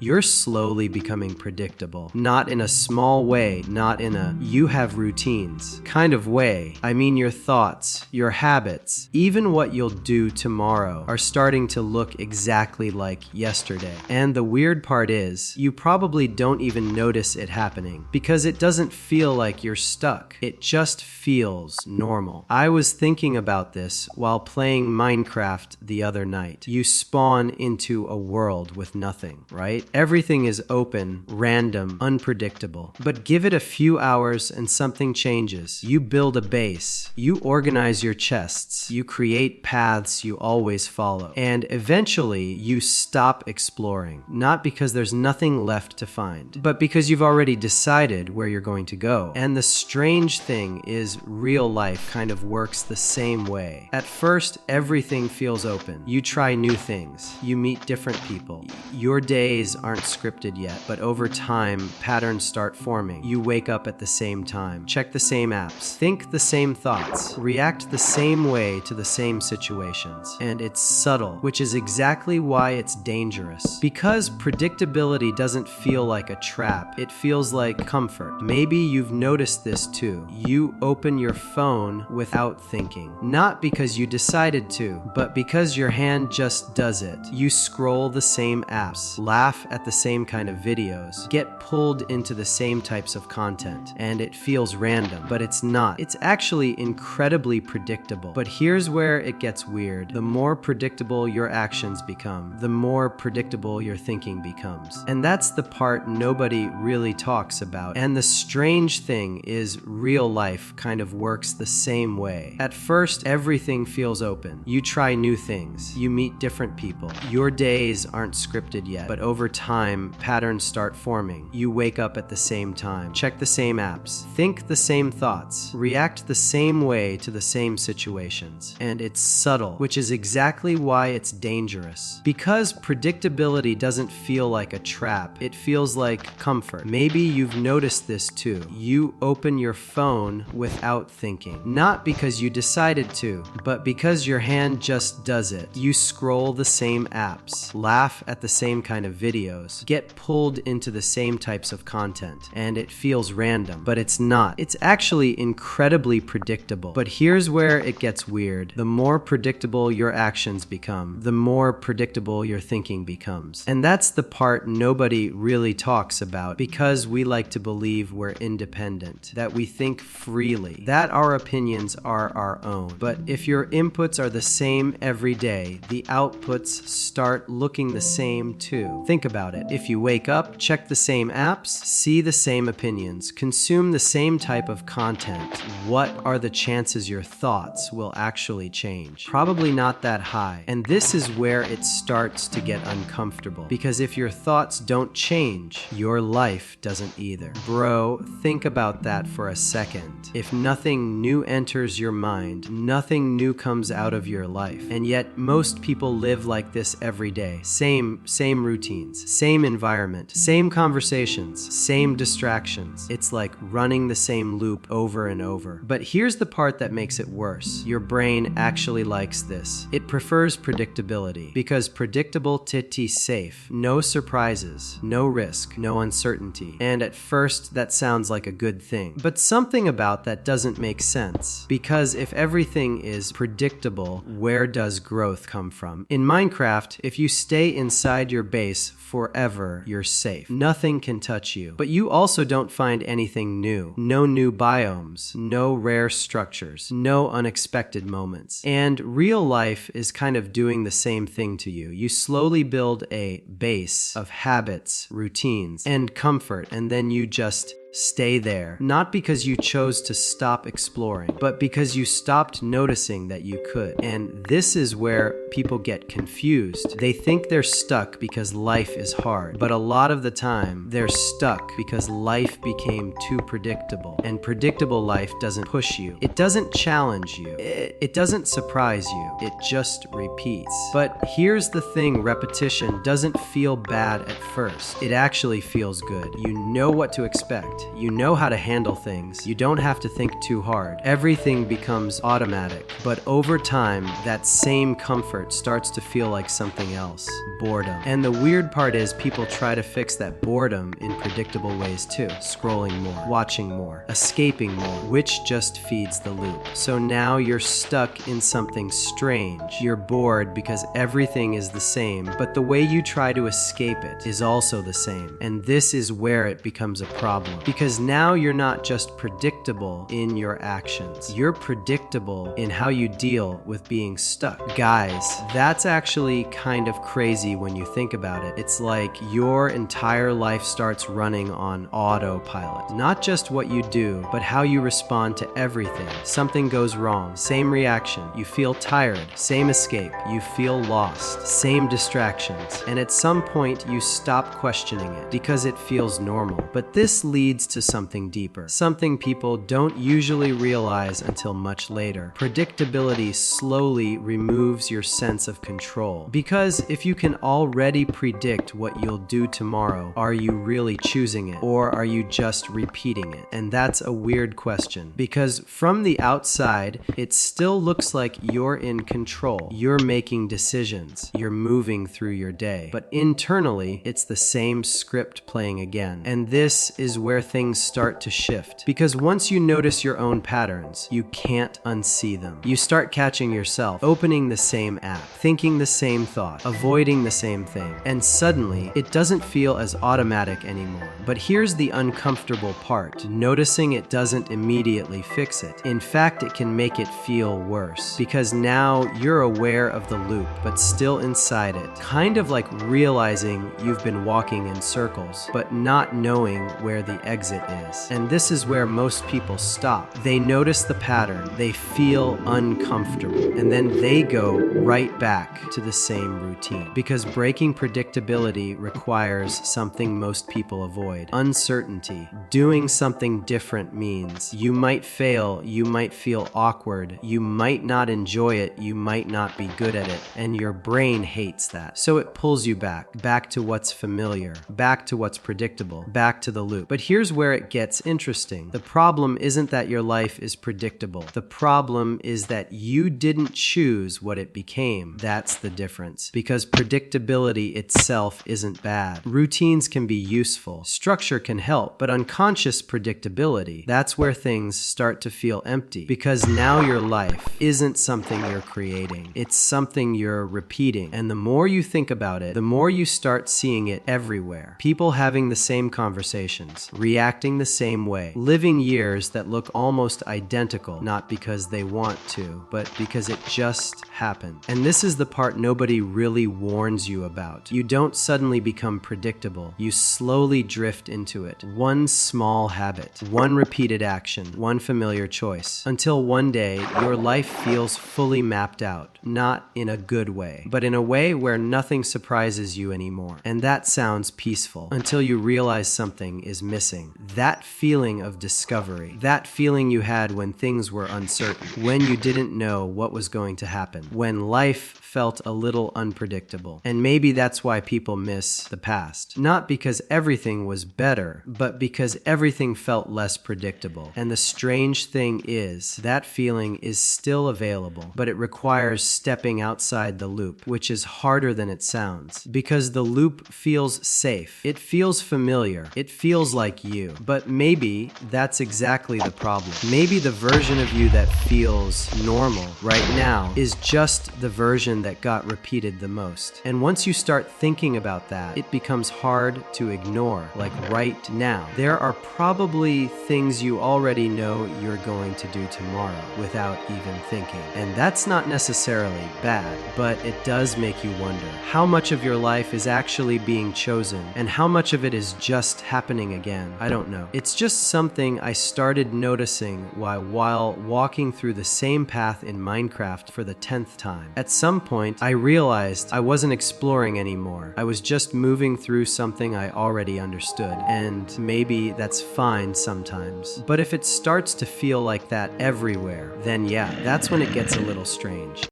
You're slowly becoming predictable. Not in a small way, not in a you have routines kind of way. I mean, your thoughts, your habits, even what you'll do tomorrow are starting to look exactly like yesterday. And the weird part is, you probably don't even notice it happening because it doesn't feel like you're stuck. It just feels normal. I was thinking about this while playing Minecraft the other night. You spawn into a world with nothing, right? Everything is open, random, unpredictable. But give it a few hours and something changes. You build a base. You organize your chests. You create paths you always follow. And eventually, you stop exploring. Not because there's nothing left to find, but because you've already decided where you're going to go. And the strange thing is, real life kind of works the same way. At first, everything feels open. You try new things. You meet different people. Your days aren't scripted yet, but over time, patterns start forming. You wake up at the same time, check the same apps, think the same thoughts, react the same way to the same situations. And it's subtle, which is exactly why it's dangerous. Because predictability doesn't feel like a trap, it feels like comfort. Maybe you've noticed this too. You open your phone without thinking. Not because you decided to, but because your hand just does it. You scroll the same apps, laugh at the same kind of videos, get pulled into the same types of content, and it feels random, but it's not. It's actually incredibly predictable. But here's where it gets weird. The more predictable your actions become, the more predictable your thinking becomes. And that's the part nobody really talks about. And the strange thing is, real life kind of works the same way. At first, everything feels open. You try new things. You meet different people. Your days aren't scripted yet, but over time, patterns start forming. You wake up at the same time, check the same apps, think the same thoughts, react the same way to the same situations. And it's subtle, which is exactly why it's dangerous. Because predictability doesn't feel like a trap, it feels like comfort. Maybe you've noticed this too. You open your phone without thinking. Not because you decided to, but because your hand just does it. You scroll the same apps, laugh at the same kind of videos, get pulled into the same types of content, and it feels random, but it's not. It's actually incredibly predictable. But here's where it gets weird. The more predictable your actions become, the more predictable your thinking becomes. And that's the part nobody really talks about, because we like to believe we're independent, that we think freely, that our opinions are our own. But if your inputs are the same every day, the outputs start looking the same too. Think about it. If you wake up, check the same apps, see the same opinions, consume the same type of content, what are the chances your thoughts will actually change? Probably not that high. And this is where it starts to get uncomfortable. Because if your thoughts don't change, your life doesn't either. Bro, think about that for a second. If nothing new enters your mind, nothing new comes out of your life. And yet most people live like this every day. Same routines, same environment, same conversations, same distractions. It's like running the same loop over and over. But here's the part that makes it worse. Your brain actually likes this. It prefers predictability because predictability safe. No surprises, no risk, no uncertainty. And at first that sounds like a good thing. But something about that doesn't make sense. Because if everything is predictable, where does growth come from? In Minecraft, if you stay inside your base forever, you're safe. Nothing can touch you. But you also don't find anything new. No new biomes, no rare structures, no unexpected moments. And real life is kind of doing the same thing to you. You slowly build a base of habits, routines, and comfort, and then you just stay there. Not because you chose to stop exploring, but because you stopped noticing that you could. And this is where people get confused. They think they're stuck because life is hard, but a lot of the time they're stuck because life became too predictable. And predictable life doesn't push you. It doesn't challenge you. It doesn't surprise you. It just repeats. But here's the thing, repetition doesn't feel bad at first. It actually feels good. You know what to expect. You know how to handle things. You don't have to think too hard. Everything becomes automatic. But over time, that same comfort starts to feel like something else. Boredom. And the weird part is people try to fix that boredom in predictable ways too. Scrolling more, watching more, escaping more, which just feeds the loop. So now you're stuck in something strange. You're bored because everything is the same, but the way you try to escape it is also the same. And this is where it becomes a problem. Because now you're not just predictable in your actions. You're predictable in how you deal with being stuck. Guys, that's actually kind of crazy when you think about it. It's like your entire life starts running on autopilot. Not just what you do, but how you respond to everything. Something goes wrong, same reaction. You feel tired, same escape. You feel lost, same distractions. And at some point, you stop questioning it because it feels normal. But this leads to something deeper, something people don't usually realize until much later. Predictability slowly removes your sense of control. Because if you can already predict what you'll do tomorrow, are you really choosing it, or are you just repeating it? And that's a weird question, because from the outside, it still looks like you're in control. You're making decisions. You're moving through your day. But internally, it's the same script playing again. And this is where things start to shift. Because once you notice your own patterns, you can't unsee them. You start catching yourself opening the same app, thinking the same thought, avoiding the same thing. And suddenly, it doesn't feel as automatic anymore. But here's the uncomfortable part. Noticing it doesn't immediately fix it. In fact, it can make it feel worse. Because now you're aware of the loop, but still inside it. Kind of like realizing you've been walking in circles, but not knowing where the exit is. And this is where most people stop. They notice the pattern, they feel uncomfortable, and then they go right back to the same routine. Because breaking predictability requires something most people avoid: uncertainty. Doing something different means you might fail, you might feel awkward, you might not enjoy it, you might not be good at it, and your brain hates that. So it pulls you back to what's familiar, back to what's predictable, back to the loop. But here's where it gets interesting. The problem isn't that your life is predictable. The problem is that you didn't choose what it became. That's the difference. Because predictability itself isn't bad. Routines can be useful. Structure can help, but unconscious predictability, that's where things start to feel empty. Because now your life isn't something you're creating. It's something you're repeating. And the more you think about it, the more you start seeing it everywhere. People having the same conversations, reacting the same way, living years that look almost identical, not because they want to, but because it just happened. And this is the part nobody really warns you about. You don't suddenly become predictable. You slowly drift into it. One small habit, one repeated action, one familiar choice, until one day your life feels fully mapped out. Not in a good way, but in a way where nothing surprises you anymore. And that sounds peaceful until you realize something is missing. That feeling of discovery, that feeling you had when things were uncertain, when you didn't know what was going to happen, when life felt a little unpredictable. And maybe that's why people miss the past. Not because everything was better, but because everything felt less predictable. And the strange thing is, that feeling is still available, but it requires stepping outside the loop, which is harder than it sounds. Because the loop feels safe. It feels familiar. It feels like you. But maybe that's exactly the problem. Maybe the version of you that feels normal right now is just the version that got repeated the most. And once you start thinking about that, it becomes hard to ignore. Like right now, there are probably things you already know you're going to do tomorrow without even thinking. And that's not necessarily bad, but it does make you wonder how much of your life is actually being chosen and how much of it is just happening again. I don't know. It's just something I started noticing while walking through the same path in Minecraft for the 10th time. At some point, I realized I wasn't exploring anymore. I was just moving through something I already understood, and maybe that's fine sometimes. But if it starts to feel like that everywhere, then yeah, that's when it gets a little strange.